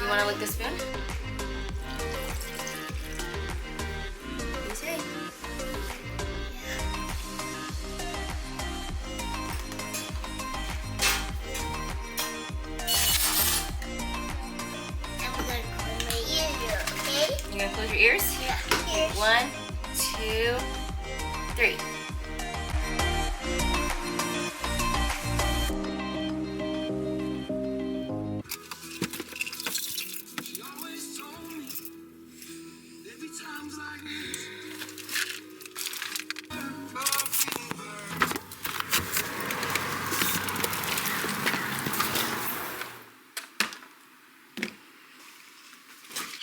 You want to lick the spoon? You gonna close your ears? Yeah. Okay, 1, 2, 3.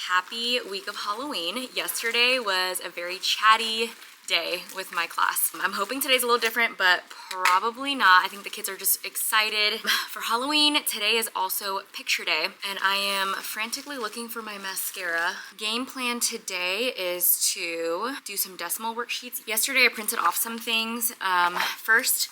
Happy week of Halloween. Yesterday was a very chatty day with my class. I'm hoping today's a little different, but probably not. I think the kids are just excited for Halloween. Today is also picture day, and I am frantically looking for my mascara. Game plan today is to do some decimal worksheets. Yesterday I printed off some things. First,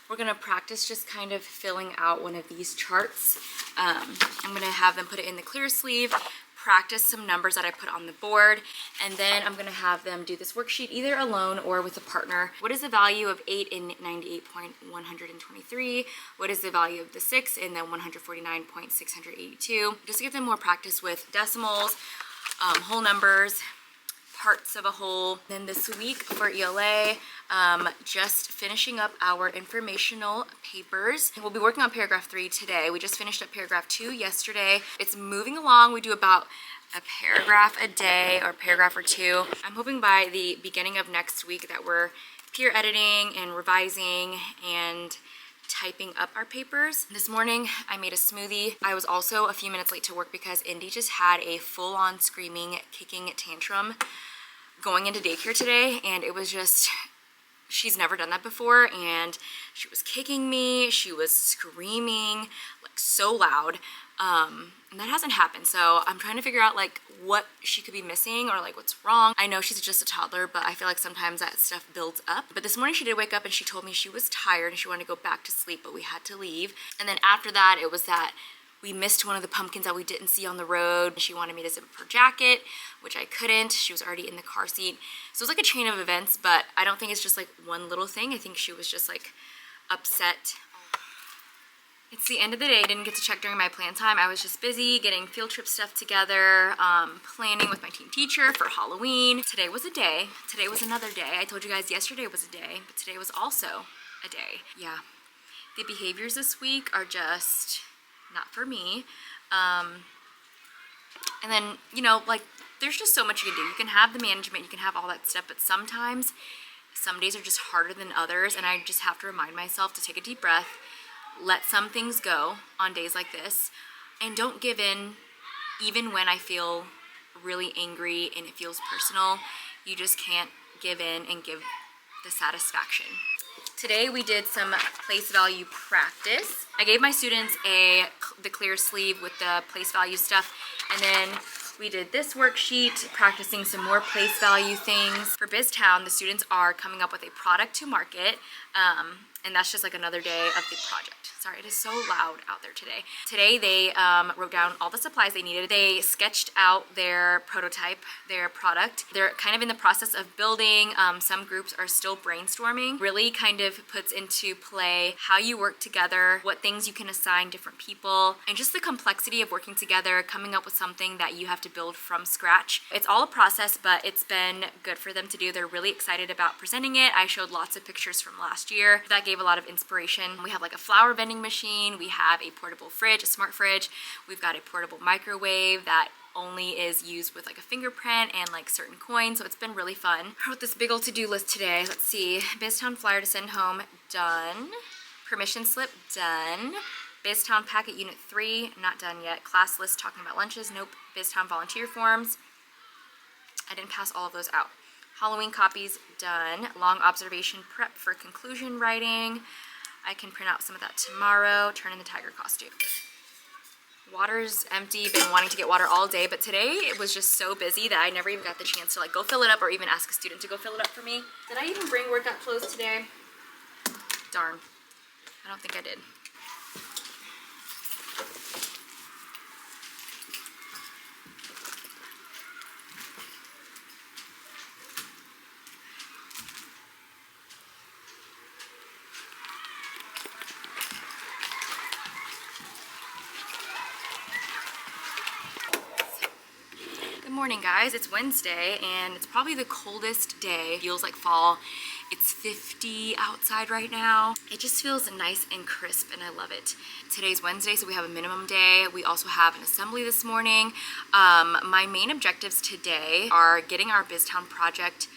we're gonna practice just kind of filling out one of these charts. I'm gonna have them put it in the clear sleeve, practice some numbers that I put on the board, and then I'm gonna have them do this worksheet either alone or with a partner. What is the value of 8 in 98.123? What is the value of the 6 in the 149.682? Just to give them more practice with decimals, whole numbers, parts of a whole. Then this week for ELA, just finishing up our informational papers. We'll be working on paragraph 3 today. We just finished up paragraph 2 yesterday. It's moving along. We do about a paragraph a day or paragraph or 2. I'm hoping by the beginning of next week that we're peer editing and revising and typing up our papers. This morning I made a smoothie. I was also a few minutes late to work because Indy just had a full-on screaming, kicking tantrum going into daycare today, and it was just, she's never done that before, and she was kicking me, she was screaming like so loud, and that hasn't happened. So I'm trying to figure out like what she could be missing or like what's wrong. I know she's just a toddler, but I feel like sometimes that stuff builds up. But this morning she did wake up and she told me she was tired and she wanted to go back to sleep, but we had to leave. And then after that, it was that we missed one of the pumpkins that we didn't see on the road. She wanted me to zip up her jacket, which I couldn't. She was already in the car seat. So it was like a chain of events, but I don't think it's just like one little thing. I think she was just like upset. It's the end of the day. I didn't get to check during my plan time. I was just busy getting field trip stuff together, planning with my team teacher for Halloween. Today was a day. Today was another day. I told you guys yesterday was a day, but today was also a day. Yeah. The behaviors this week are just not for me. And then, you know, like there's just so much you can do. You can have the management, you can have all that stuff, but sometimes some days are just harder than others, and I just have to remind myself to take a deep breath, let some things go on days like this, and don't give in even when I feel really angry and it feels personal. You just can't give in and give the satisfaction. Today we did some place value practice. I gave my students the clear sleeve with the place value stuff, and then we did this worksheet, practicing some more place value things. For BizTown, the students are coming up with a product to market, and that's just like another day of the project. Sorry, it is so loud out there today. Today they wrote down all the supplies they needed. They sketched out their prototype, their product. They're kind of in the process of building. Some groups are still brainstorming. Really kind of puts into play how you work together, what things you can assign different people, and just the complexity of working together, coming up with something that you have to build from scratch. It's all a process, but it's been good for them to do. They're really excited about presenting it. I showed lots of pictures from last year. That gave a lot of inspiration. We have like a flower vending machine, we have a portable fridge, a smart fridge, we've got a portable microwave that only is used with like a fingerprint and like certain coins, so it's been really fun. I wrote this big old to-do list today. Let's see, BizTown flyer to send home, done. Permission slip, done. BizTown packet unit 3, not done yet. Class list talking about lunches, nope. BizTown volunteer forms, I didn't pass all of those out. Halloween copies, done. Long observation prep for conclusion writing, I can print out some of that tomorrow. Turn in the tiger costume. Water's empty. Been wanting to get water all day, but today it was just so busy that I never even got the chance to like go fill it up or even ask a student to go fill it up for me. Did I even bring workout clothes today? Darn. I don't think I did. Good morning, guys. It's Wednesday and it's probably the coldest day. Feels like fall. It's 50 outside right now. It just feels nice and crisp and I love it. Today's Wednesday, so we have a minimum day. We also have an assembly this morning. My main objectives today are getting our BizTown project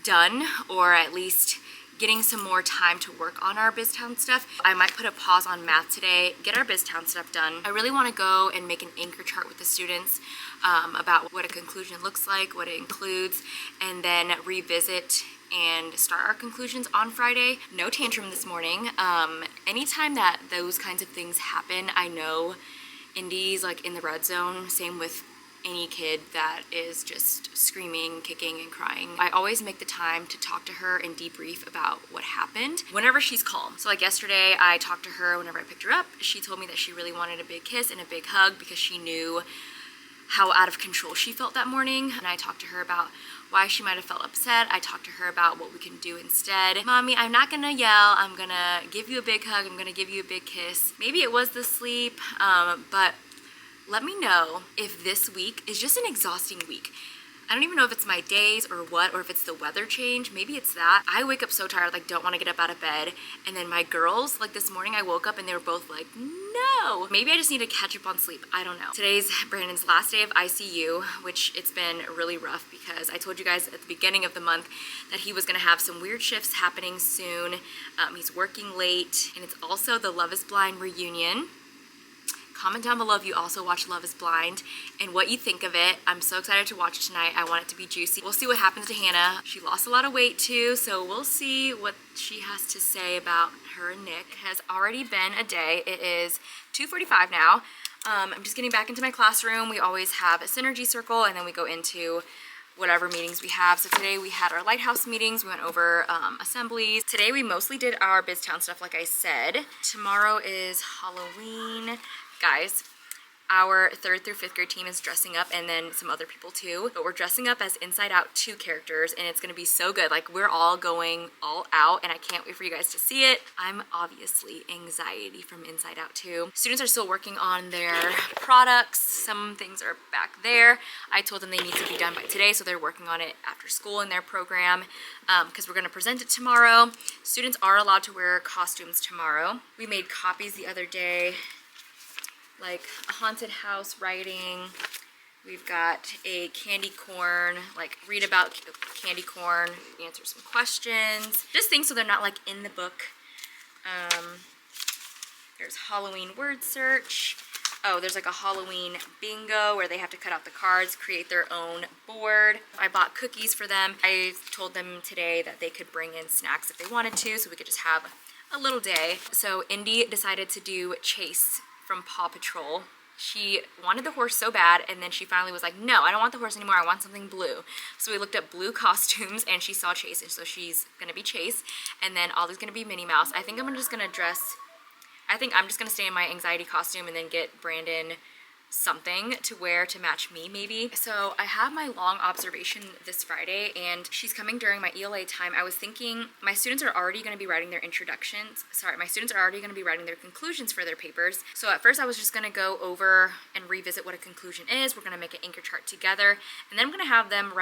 done, or at least getting some more time to work on our BizTown stuff. I might put a pause on math today, get our BizTown stuff done. I really want to go and make an anchor chart with the students about what a conclusion looks like, what it includes, and then revisit and start our conclusions on Friday. No tantrum this morning. Anytime that those kinds of things happen, I know Indy's like in the red zone. Same with any kid that is just screaming, kicking, and crying. I always make the time to talk to her and debrief about what happened whenever she's calm. So like yesterday, I talked to her whenever I picked her up. She told me that she really wanted a big kiss and a big hug because she knew how out of control she felt that morning. And I talked to her about why she might have felt upset. I talked to her about what we can do instead. Mommy, I'm not gonna yell. I'm gonna give you a big hug. I'm gonna give you a big kiss. Maybe it was the sleep, but let me know if this week is just an exhausting week. I don't even know if it's my days or what, or if it's the weather change. Maybe it's that. I wake up so tired, like don't want to get up out of bed. And then my girls, like this morning I woke up and they were both like, no. Maybe I just need to catch up on sleep. I don't know. Today's Brandon's last day of ICU, which it's been really rough because I told you guys at the beginning of the month that he was gonna have some weird shifts happening soon. He's working late, and it's also the Love is Blind reunion. Comment down below if you also watch Love is Blind and what you think of it. I'm so excited to watch it tonight. I want it to be juicy. We'll see what happens to Hannah. She lost a lot of weight too, so we'll see what she has to say about her and Nick. It has already been a day. It is 2:45 now. I'm just getting back into my classroom. We always have a synergy circle and then we go into whatever meetings we have. So today we had our lighthouse meetings. We went over assemblies. Today we mostly did our BizTown stuff like I said. Tomorrow is Halloween. Guys, our 3rd through 5th grade team is dressing up, and then some other people too, but we're dressing up as Inside Out 2 characters, and it's gonna be so good. Like, we're all going all out, and I can't wait for you guys to see it. I'm obviously anxiety from Inside Out 2. Students are still working on their products. Some things are back there. I told them they need to be done by today, so they're working on it after school in their program because we're gonna present it tomorrow. Students are allowed to wear costumes tomorrow. We made copies the other day, like a haunted house writing. We've got a candy corn, like read about candy corn, answer some questions, just things so they're not like in the book. There's Halloween word search. Oh, there's like a Halloween bingo where they have to cut out the cards, create their own board. I bought cookies for them. I told them today that they could bring in snacks if they wanted to, so we could just have a little day. So Indy decided to do Chase from Paw Patrol. She wanted the horse so bad, and then she finally was like, no, I don't want the horse anymore, I want something blue. So we looked up blue costumes and she saw Chase, and so she's gonna be Chase, and then Ollie's gonna be Minnie Mouse. I think I'm just gonna stay in my anxiety costume and then get Brandon something to wear to match me maybe. So I have my long observation this Friday, and she's coming during my ELA time. I was thinking my students are already going to be writing their conclusions for their papers. So at first I was just going to go over and revisit what a conclusion is. We're going to make an anchor chart together, and then I'm going to have them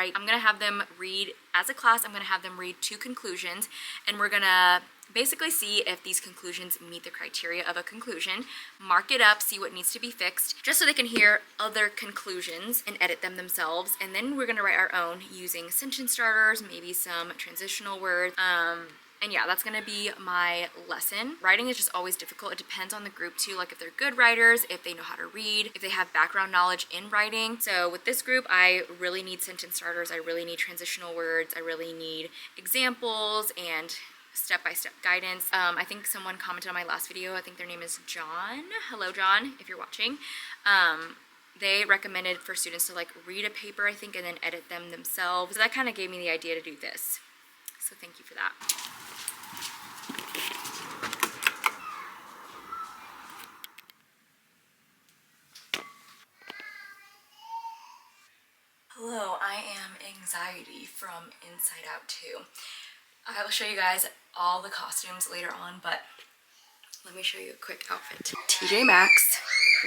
read as a class. I'm going to have them read 2 conclusions, and we're going to basically see if these conclusions meet the criteria of a conclusion, mark it up, see what needs to be fixed, just so they can hear other conclusions and edit them themselves. And then we're gonna write our own using sentence starters, maybe some transitional words. And yeah, that's gonna be my lesson. Writing is just always difficult. It depends on the group too, like if they're good writers, if they know how to read, if they have background knowledge in writing. So with this group, I really need sentence starters, I really need transitional words, I really need examples and step-by-step guidance. I think someone commented on my last video. I think their name is John. Hello, John, if you're watching. They recommended for students to like read a paper, I think, and then edit them themselves. So that kind of gave me the idea to do this. So thank you for that. Hello, I am Anxiety from Inside Out 2. I will show you guys all the costumes later on, but let me show you a quick outfit. TJ Maxx.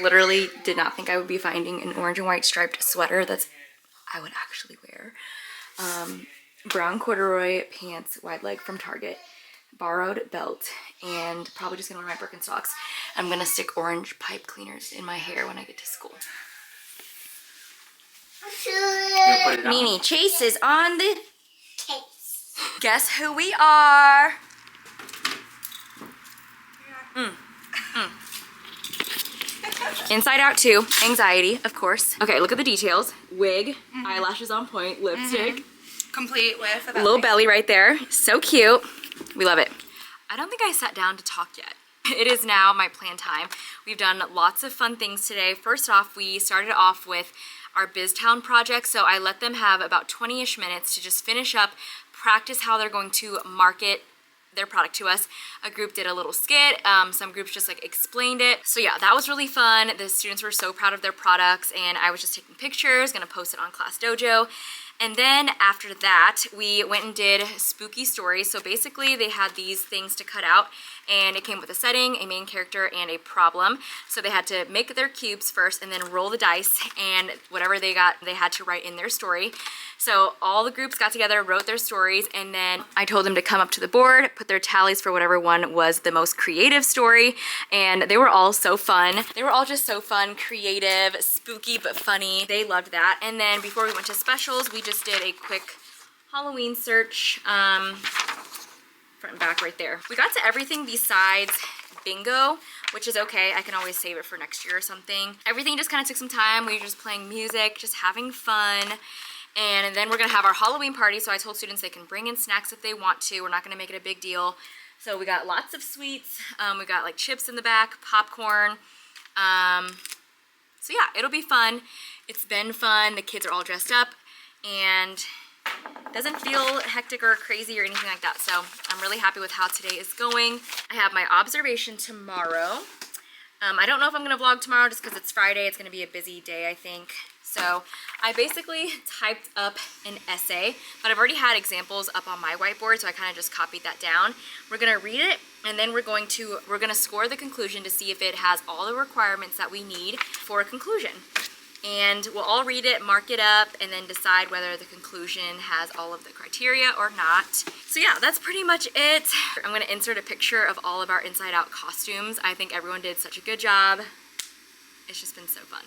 Literally did not think I would be finding an orange and white striped sweater that's I would actually wear. Brown corduroy pants, wide leg from Target, borrowed belt, and probably just gonna wear my Birkenstocks. I'm gonna stick orange pipe cleaners in my hair when I get to school. Nene, Chase is on the case. Guess who we are? Inside Out 2, anxiety, of course. Okay, look at the details. Wig, eyelashes on point, lipstick. Complete with a belly. Little belly right there. So cute. We love it. I don't think I sat down to talk yet. It is now my plan time. We've done lots of fun things today. First off, we started off with our BizTown project. So I let them have about 20-ish minutes to just finish up, practice how they're going to market their product to us. A group did a little skit, some groups just like explained it. So yeah, that was really fun. The students were so proud of their products and I was just taking pictures, gonna post it on Class Dojo. And then after that, we went and did spooky stories. So basically they had these things to cut out and it came with a setting, a main character, and a problem. So they had to make their cubes first and then roll the dice, and whatever they got, they had to write in their story. So all the groups got together, wrote their stories, and then I told them to come up to the board, put their tallies for whatever one was the most creative story, and they were all so fun. They were all just so fun, creative, spooky, but funny. They loved that. And then before we went to specials, we just did a quick Halloween search, front and back right there. We got to everything besides bingo, which is okay. I can always save it for next year or something. Everything just kind of took some time. We were just playing music, just having fun. And then we're gonna have our Halloween party. So I told students they can bring in snacks if they want to. We're not gonna make it a big deal. So we got lots of sweets. We got like chips in the back, popcorn. So yeah, it'll be fun. It's been fun. The kids are all dressed up and doesn't feel hectic or crazy or anything like that. So I'm really happy with how today is going. I have my observation tomorrow. I don't know if I'm gonna vlog tomorrow just because it's Friday. It's gonna be a busy day, I think. So I basically typed up an essay, but I've already had examples up on my whiteboard, so I kind of just copied that down. We're gonna read it, and then we're gonna score the conclusion to see if it has all the requirements that we need for a conclusion. And we'll all read it, mark it up, and then decide whether the conclusion has all of the criteria or not. So yeah, that's pretty much it. I'm gonna insert a picture of all of our Inside Out costumes. I think everyone did such a good job. It's just been so fun.